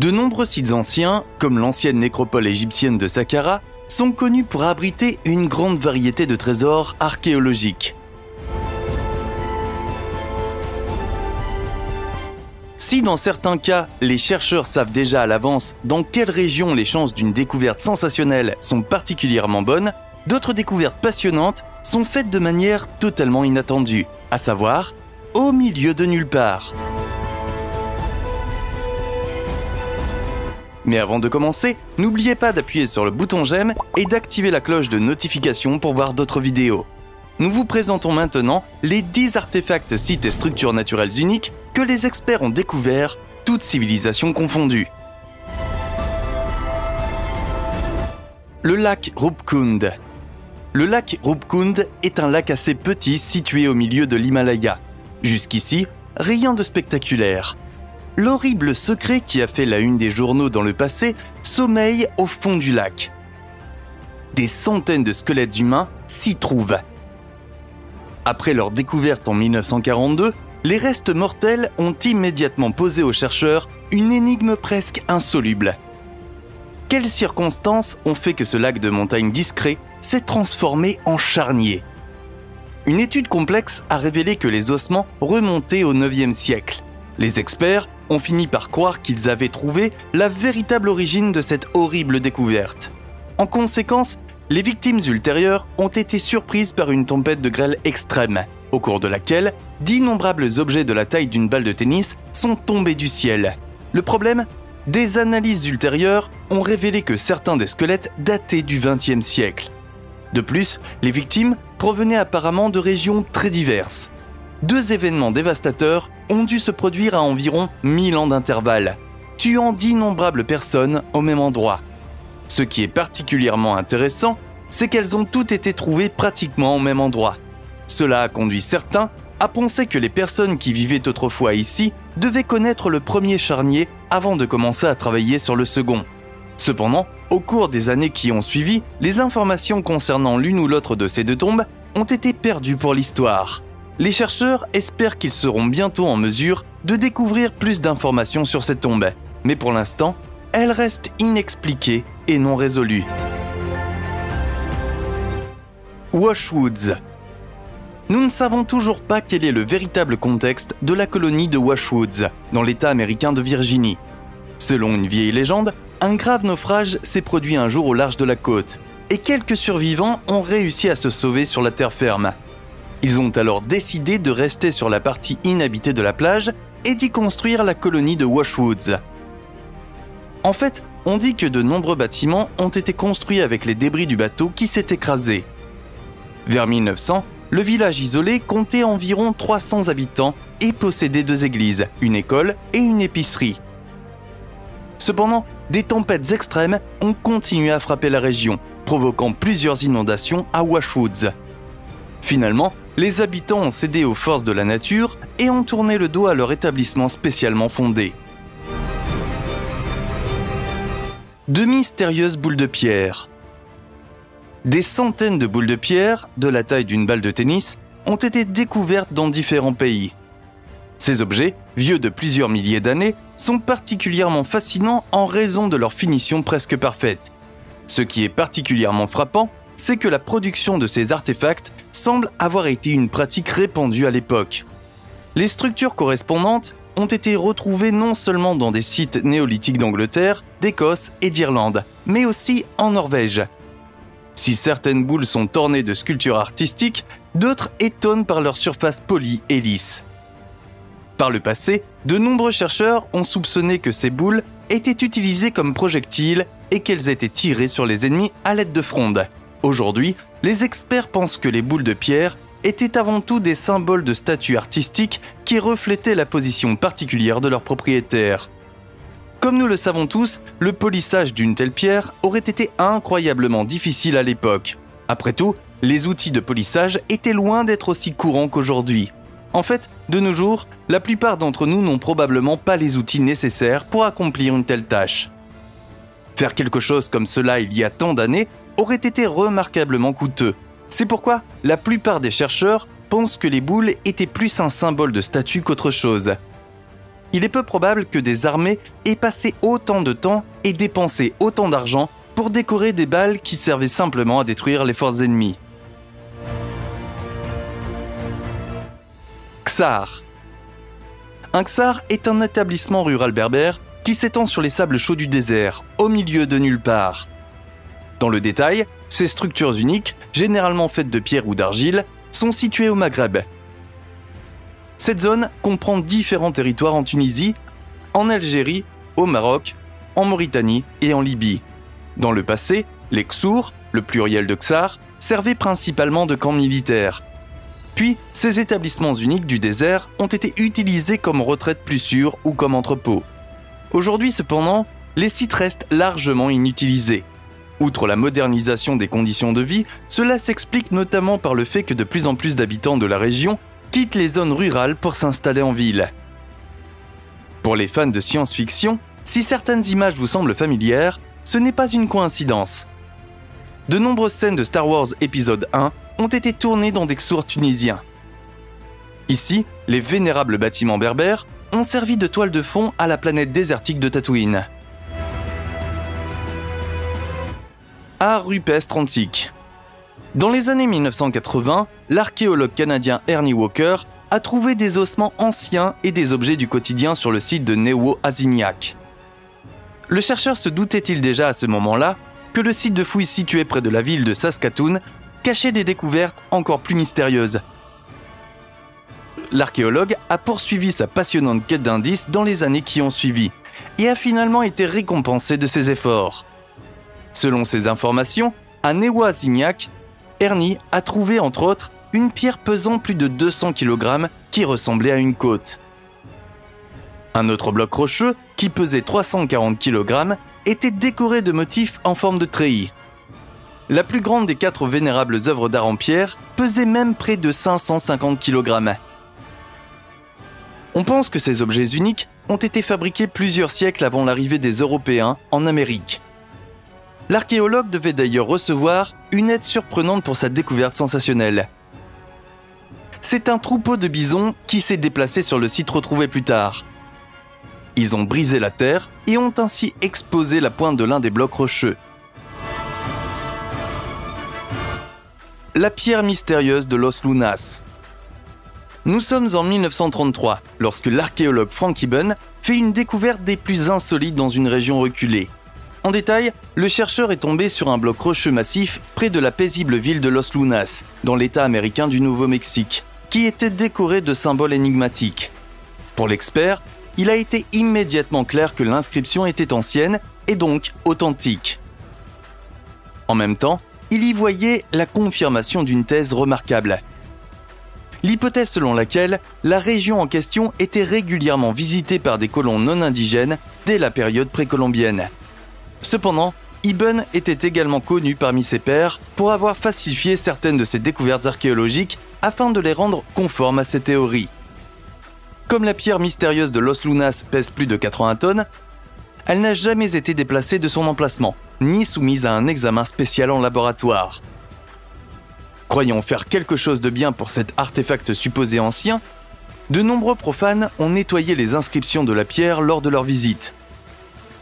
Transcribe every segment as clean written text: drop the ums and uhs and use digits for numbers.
De nombreux sites anciens, comme l'ancienne nécropole égyptienne de Saqqara, sont connus pour abriter une grande variété de trésors archéologiques. Si dans certains cas, les chercheurs savent déjà à l'avance dans quelle région les chances d'une découverte sensationnelle sont particulièrement bonnes, d'autres découvertes passionnantes sont faites de manière totalement inattendue, à savoir au milieu de nulle part. Mais avant de commencer, n'oubliez pas d'appuyer sur le bouton j'aime et d'activer la cloche de notification pour voir d'autres vidéos. Nous vous présentons maintenant les 10 artefacts, sites et structures naturelles uniques que les experts ont découverts, toutes civilisations confondues. Le lac Rupkund. Le lac Rupkund est un lac assez petit situé au milieu de l'Himalaya. Jusqu'ici, rien de spectaculaire. L'horrible secret qui a fait la une des journaux dans le passé sommeille au fond du lac. Des centaines de squelettes humains s'y trouvent. Après leur découverte en 1942, les restes mortels ont immédiatement posé aux chercheurs une énigme presque insoluble. Quelles circonstances ont fait que ce lac de montagne discret s'est transformé en charnier? Une étude complexe a révélé que les ossements remontaient au IXe siècle. Les experts ont fini par croire qu'ils avaient trouvé la véritable origine de cette horrible découverte. En conséquence, les victimes ultérieures ont été surprises par une tempête de grêle extrême, au cours de laquelle d'innombrables objets de la taille d'une balle de tennis sont tombés du ciel. Le problème? Des analyses ultérieures ont révélé que certains des squelettes dataient du XXe siècle. De plus, les victimes provenaient apparemment de régions très diverses. 2 événements dévastateurs ont dû se produire à environ 1000 ans d'intervalle, tuant d'innombrables personnes au même endroit. Ce qui est particulièrement intéressant, c'est qu'elles ont toutes été trouvées pratiquement au même endroit. Cela a conduit certains à penser que les personnes qui vivaient autrefois ici devaient connaître le premier charnier avant de commencer à travailler sur le second. Cependant, au cours des années qui ont suivi, les informations concernant l'une ou l'autre de ces 2 tombes ont été perdues pour l'histoire. Les chercheurs espèrent qu'ils seront bientôt en mesure de découvrir plus d'informations sur ces tombes, mais pour l'instant, elles restent inexpliquées et non résolues. Wash Woods. Nous ne savons toujours pas quel est le véritable contexte de la colonie de Wash Woods, dans l'État américain de Virginie. Selon une vieille légende, un grave naufrage s'est produit un jour au large de la côte, et quelques survivants ont réussi à se sauver sur la terre ferme. Ils ont alors décidé de rester sur la partie inhabitée de la plage et d'y construire la colonie de Wash Woods. En fait, on dit que de nombreux bâtiments ont été construits avec les débris du bateau qui s'est écrasé. Vers 1900, le village isolé comptait environ 300 habitants et possédait 2 églises, une école et une épicerie. Cependant, des tempêtes extrêmes ont continué à frapper la région, provoquant plusieurs inondations à Wash Woods. Finalement, les habitants ont cédé aux forces de la nature et ont tourné le dos à leur établissement spécialement fondé. De mystérieuses boules de pierre. Des centaines de boules de pierre, de la taille d'une balle de tennis, ont été découvertes dans différents pays. Ces objets, vieux de plusieurs milliers d'années, sont particulièrement fascinants en raison de leur finition presque parfaite. Ce qui est particulièrement frappant, c'est que la production de ces artefacts semble avoir été une pratique répandue à l'époque. Les structures correspondantes ont été retrouvées non seulement dans des sites néolithiques d'Angleterre, d'Écosse et d'Irlande, mais aussi en Norvège. Si certaines boules sont ornées de sculptures artistiques, d'autres étonnent par leur surface polie et lisse. Par le passé, de nombreux chercheurs ont soupçonné que ces boules étaient utilisées comme projectiles et qu'elles étaient tirées sur les ennemis à l'aide de frondes. Aujourd'hui, les experts pensent que les boules de pierre étaient avant tout des symboles de statues artistiques qui reflétaient la position particulière de leur propriétaire. Comme nous le savons tous, le polissage d'une telle pierre aurait été incroyablement difficile à l'époque. Après tout, les outils de polissage étaient loin d'être aussi courants qu'aujourd'hui. En fait, de nos jours, la plupart d'entre nous n'ont probablement pas les outils nécessaires pour accomplir une telle tâche. Faire quelque chose comme cela il y a tant d'années aurait été remarquablement coûteux. C'est pourquoi la plupart des chercheurs pensent que les boules étaient plus un symbole de statut qu'autre chose. il est peu probable que des armées aient passé autant de temps et dépensé autant d'argent pour décorer des balles qui servaient simplement à détruire les forces ennemies. Ksar. Un ksar est un établissement rural berbère qui s'étend sur les sables chauds du désert, au milieu de nulle part. Dans le détail, ces structures uniques, généralement faites de pierre ou d'argile, sont situées au Maghreb. Cette zone comprend différents territoires en Tunisie, en Algérie, au Maroc, en Mauritanie et en Libye. Dans le passé, les ksours, le pluriel de ksar, servaient principalement de camps militaires. Puis, ces établissements uniques du désert ont été utilisés comme retraite plus sûre ou comme entrepôt. Aujourd'hui cependant, les sites restent largement inutilisés. Outre la modernisation des conditions de vie, cela s'explique notamment par le fait que de plus en plus d'habitants de la région quittent les zones rurales pour s'installer en ville. Pour les fans de science-fiction, si certaines images vous semblent familières, ce n'est pas une coïncidence. De nombreuses scènes de Star Wars épisode 1 ont été tournées dans des ksours tunisiens. Ici, les vénérables bâtiments berbères ont servi de toile de fond à la planète désertique de Tatooine. Art rupestre antique. Dans les années 1980, l'archéologue canadien Ernie Walker a trouvé des ossements anciens et des objets du quotidien sur le site de Néo-Asignac. Le chercheur se doutait-il déjà à ce moment-là que le site de fouilles situé près de la ville de Saskatoon cachait des découvertes encore plus mystérieuses. L'archéologue a poursuivi sa passionnante quête d'indices dans les années qui ont suivi et a finalement été récompensé de ses efforts. Selon ces informations, à Néo-Asignac, Ernie a trouvé entre autres une pierre pesant plus de 200 kg qui ressemblait à une côte. Un autre bloc rocheux, qui pesait 340 kg, était décoré de motifs en forme de treillis. La plus grande des 4 vénérables œuvres d'art en pierre pesait même près de 550 kg. On pense que ces objets uniques ont été fabriqués plusieurs siècles avant l'arrivée des Européens en Amérique. L'archéologue devait d'ailleurs recevoir une aide surprenante pour sa découverte sensationnelle. C'est un troupeau de bisons qui s'est déplacé sur le site retrouvé plus tard. Ils ont brisé la terre et ont ainsi exposé la pointe de l'un des blocs rocheux. La pierre mystérieuse de Los Lunas. Nous sommes en 1933, lorsque l'archéologue Frank Ibben fait une découverte des plus insolites dans une région reculée. En détail, le chercheur est tombé sur un bloc rocheux massif près de la paisible ville de Los Lunas, dans l'État américain du Nouveau-Mexique, qui était décoré de symboles énigmatiques. Pour l'expert, il a été immédiatement clair que l'inscription était ancienne et donc authentique. En même temps, il y voyait la confirmation d'une thèse remarquable. L'hypothèse selon laquelle la région en question était régulièrement visitée par des colons non indigènes dès la période précolombienne. Cependant, Ibben était également connu parmi ses pairs pour avoir falsifié certaines de ses découvertes archéologiques afin de les rendre conformes à ses théories. Comme la pierre mystérieuse de Los Lunas pèse plus de 80 tonnes, elle n'a jamais été déplacée de son emplacement, ni soumise à un examen spécial en laboratoire. Croyant faire quelque chose de bien pour cet artefact supposé ancien, de nombreux profanes ont nettoyé les inscriptions de la pierre lors de leur visite.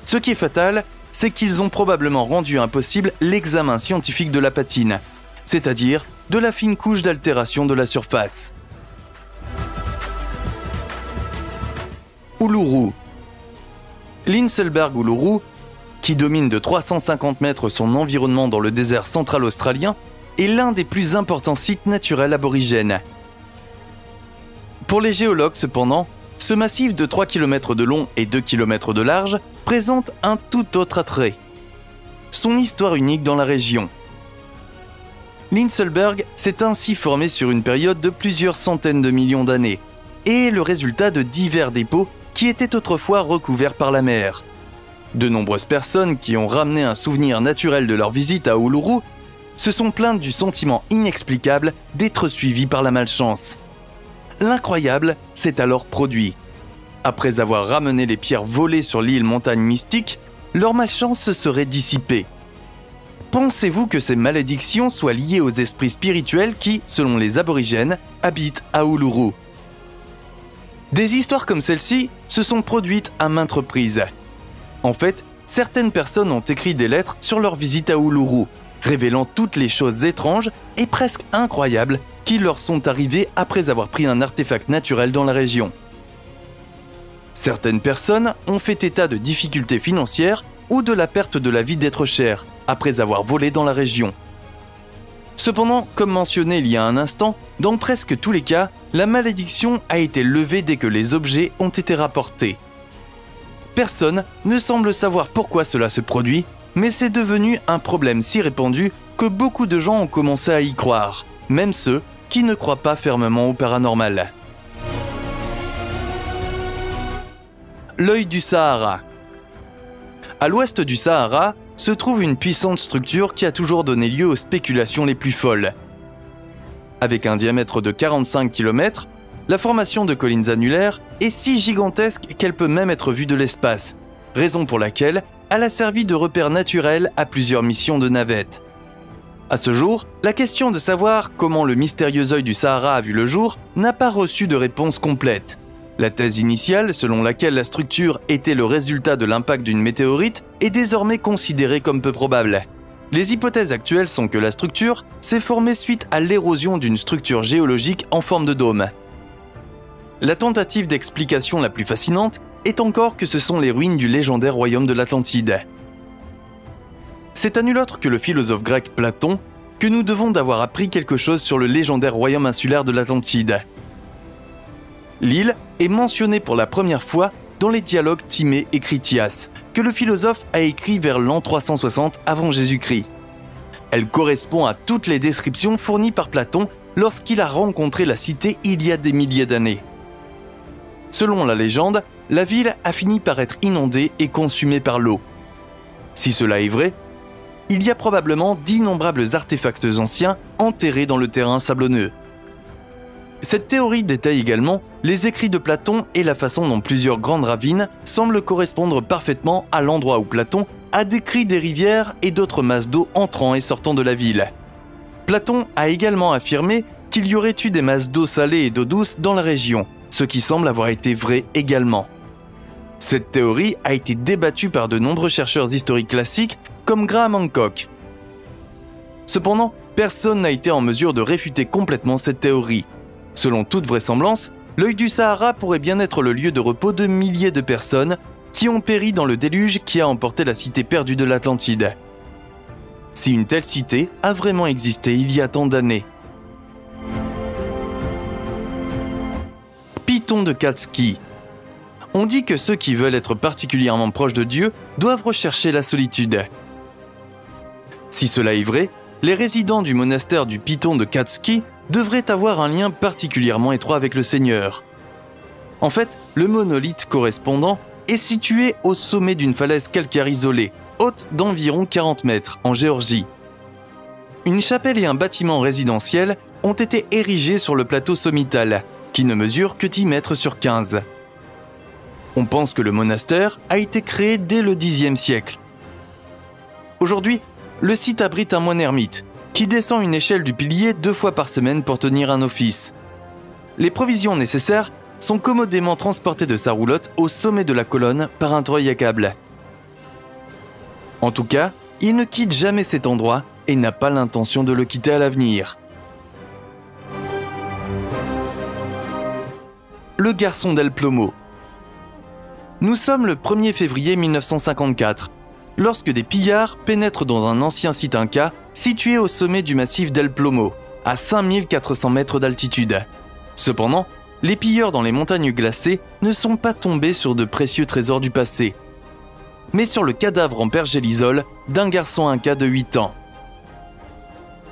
Ce qui est fatal, c'est qu'ils ont probablement rendu impossible l'examen scientifique de la patine, c'est-à-dire de la fine couche d'altération de la surface. Uluru. L'Inselberg Uluru, qui domine de 350 mètres son environnement dans le désert central australien, est l'un des plus importants sites naturels aborigènes. Pour les géologues cependant, ce massif de 3 km de long et 2 km de large présente un tout autre attrait. Son histoire unique dans la région. L'Inselberg s'est ainsi formé sur une période de plusieurs centaines de millions d'années et est le résultat de divers dépôts qui étaient autrefois recouverts par la mer. De nombreuses personnes qui ont ramené un souvenir naturel de leur visite à Uluru se sont plaintes du sentiment inexplicable d'être suivies par la malchance. L'incroyable s'est alors produit. Après avoir ramené les pierres volées sur l'île Montagne Mystique, leur malchance se serait dissipée. Pensez-vous que ces malédictions soient liées aux esprits spirituels qui, selon les aborigènes, habitent à Uluru ? Des histoires comme celle-ci se sont produites à maintes reprises. En fait, certaines personnes ont écrit des lettres sur leur visite à Uluru, révélant toutes les choses étranges et presque incroyables qui leur sont arrivées après avoir pris un artefact naturel dans la région. Certaines personnes ont fait état de difficultés financières ou de la perte de la vie d'êtres chers après avoir volé dans la région. Cependant, comme mentionné il y a un instant, dans presque tous les cas, la malédiction a été levée dès que les objets ont été rapportés. Personne ne semble savoir pourquoi cela se produit, mais c'est devenu un problème si répandu que beaucoup de gens ont commencé à y croire, même ceux qui ne croient pas fermement au paranormal. L'œil du Sahara. À l'ouest du Sahara se trouve une puissante structure qui a toujours donné lieu aux spéculations les plus folles. Avec un diamètre de 45 km, la formation de collines annulaires est si gigantesque qu'elle peut même être vue de l'espace, raison pour laquelle elle a servi de repère naturel à plusieurs missions de navettes. À ce jour, la question de savoir comment le mystérieux œil du Sahara a vu le jour n'a pas reçu de réponse complète. La thèse initiale, selon laquelle la structure était le résultat de l'impact d'une météorite, est désormais considérée comme peu probable. Les hypothèses actuelles sont que la structure s'est formée suite à l'érosion d'une structure géologique en forme de dôme. La tentative d'explication la plus fascinante est encore que ce sont les ruines du légendaire royaume de l'Atlantide. C'est à nul autre que le philosophe grec Platon que nous devons d'avoir appris quelque chose sur le légendaire royaume insulaire de l'Atlantide. L'île est mentionnée pour la première fois dans les dialogues Timée et Critias, que le philosophe a écrit vers l'an 360 avant Jésus-Christ. Elle correspond à toutes les descriptions fournies par Platon lorsqu'il a rencontré la cité il y a des milliers d'années. Selon la légende, la ville a fini par être inondée et consumée par l'eau. Si cela est vrai, il y a probablement d'innombrables artefacts anciens enterrés dans le terrain sablonneux. Cette théorie détaille également les écrits de Platon et la façon dont plusieurs grandes ravines semblent correspondre parfaitement à l'endroit où Platon a décrit des rivières et d'autres masses d'eau entrant et sortant de la ville. Platon a également affirmé qu'il y aurait eu des masses d'eau salée et d'eau douce dans la région, ce qui semble avoir été vrai également. Cette théorie a été débattue par de nombreux chercheurs historiques classiques comme Graham Hancock. Cependant, personne n'a été en mesure de réfuter complètement cette théorie. Selon toute vraisemblance, l'œil du Sahara pourrait bien être le lieu de repos de milliers de personnes qui ont péri dans le déluge qui a emporté la cité perdue de l'Atlantide. Si une telle cité a vraiment existé il y a tant d'années. Python de Katski. On dit que ceux qui veulent être particulièrement proches de Dieu doivent rechercher la solitude. Si cela est vrai, les résidents du monastère du Python de Katski devraient avoir un lien particulièrement étroit avec le Seigneur. En fait, le monolithe correspondant est situé au sommet d'une falaise calcaire isolée, haute d'environ 40 mètres, en Géorgie. Une chapelle et un bâtiment résidentiel ont été érigés sur le plateau sommital, qui ne mesure que 10 mètres sur 15. On pense que le monastère a été créé dès le Xe siècle. Aujourd'hui, le site abrite un moine ermite, qui descend une échelle du pilier 2 fois par semaine pour tenir un office. Les provisions nécessaires sont commodément transportées de sa roulotte au sommet de la colonne par un treuil à câble. En tout cas, il ne quitte jamais cet endroit et n'a pas l'intention de le quitter à l'avenir. Le garçon d'El Plomo. Nous sommes le 1er février 1954, lorsque des pillards pénètrent dans un ancien site inca situé au sommet du massif d'El Plomo, à 5400 mètres d'altitude. Cependant, les pilleurs dans les montagnes glacées ne sont pas tombés sur de précieux trésors du passé, mais sur le cadavre en pergélisol d'un garçon inca de 8 ans.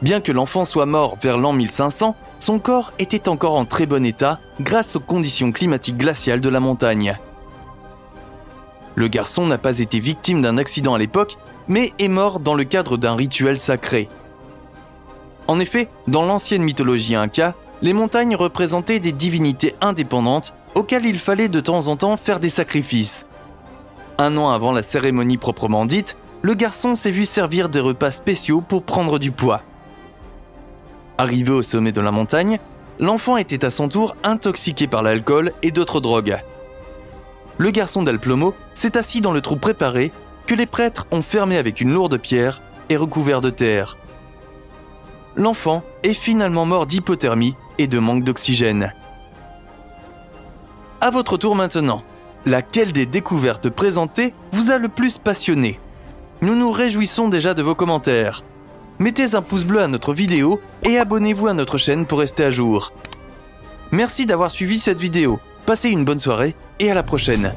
Bien que l'enfant soit mort vers l'an 1500, son corps était encore en très bon état grâce aux conditions climatiques glaciales de la montagne. Le garçon n'a pas été victime d'un accident à l'époque, mais est mort dans le cadre d'un rituel sacré. En effet, dans l'ancienne mythologie inca, les montagnes représentaient des divinités indépendantes auxquelles il fallait de temps en temps faire des sacrifices. Un an avant la cérémonie proprement dite, le garçon s'est vu servir des repas spéciaux pour prendre du poids. Arrivé au sommet de la montagne, l'enfant était à son tour intoxiqué par l'alcool et d'autres drogues. Le garçon Del Plomo s'est assis dans le trou préparé que les prêtres ont fermé avec une lourde pierre et recouvert de terre. L'enfant est finalement mort d'hypothermie et de manque d'oxygène. À votre tour maintenant, laquelle des découvertes présentées vous a le plus passionné? Nous nous réjouissons déjà de vos commentaires. Mettez un pouce bleu à notre vidéo et abonnez-vous à notre chaîne pour rester à jour. Merci d'avoir suivi cette vidéo. Passez une bonne soirée et à la prochaine.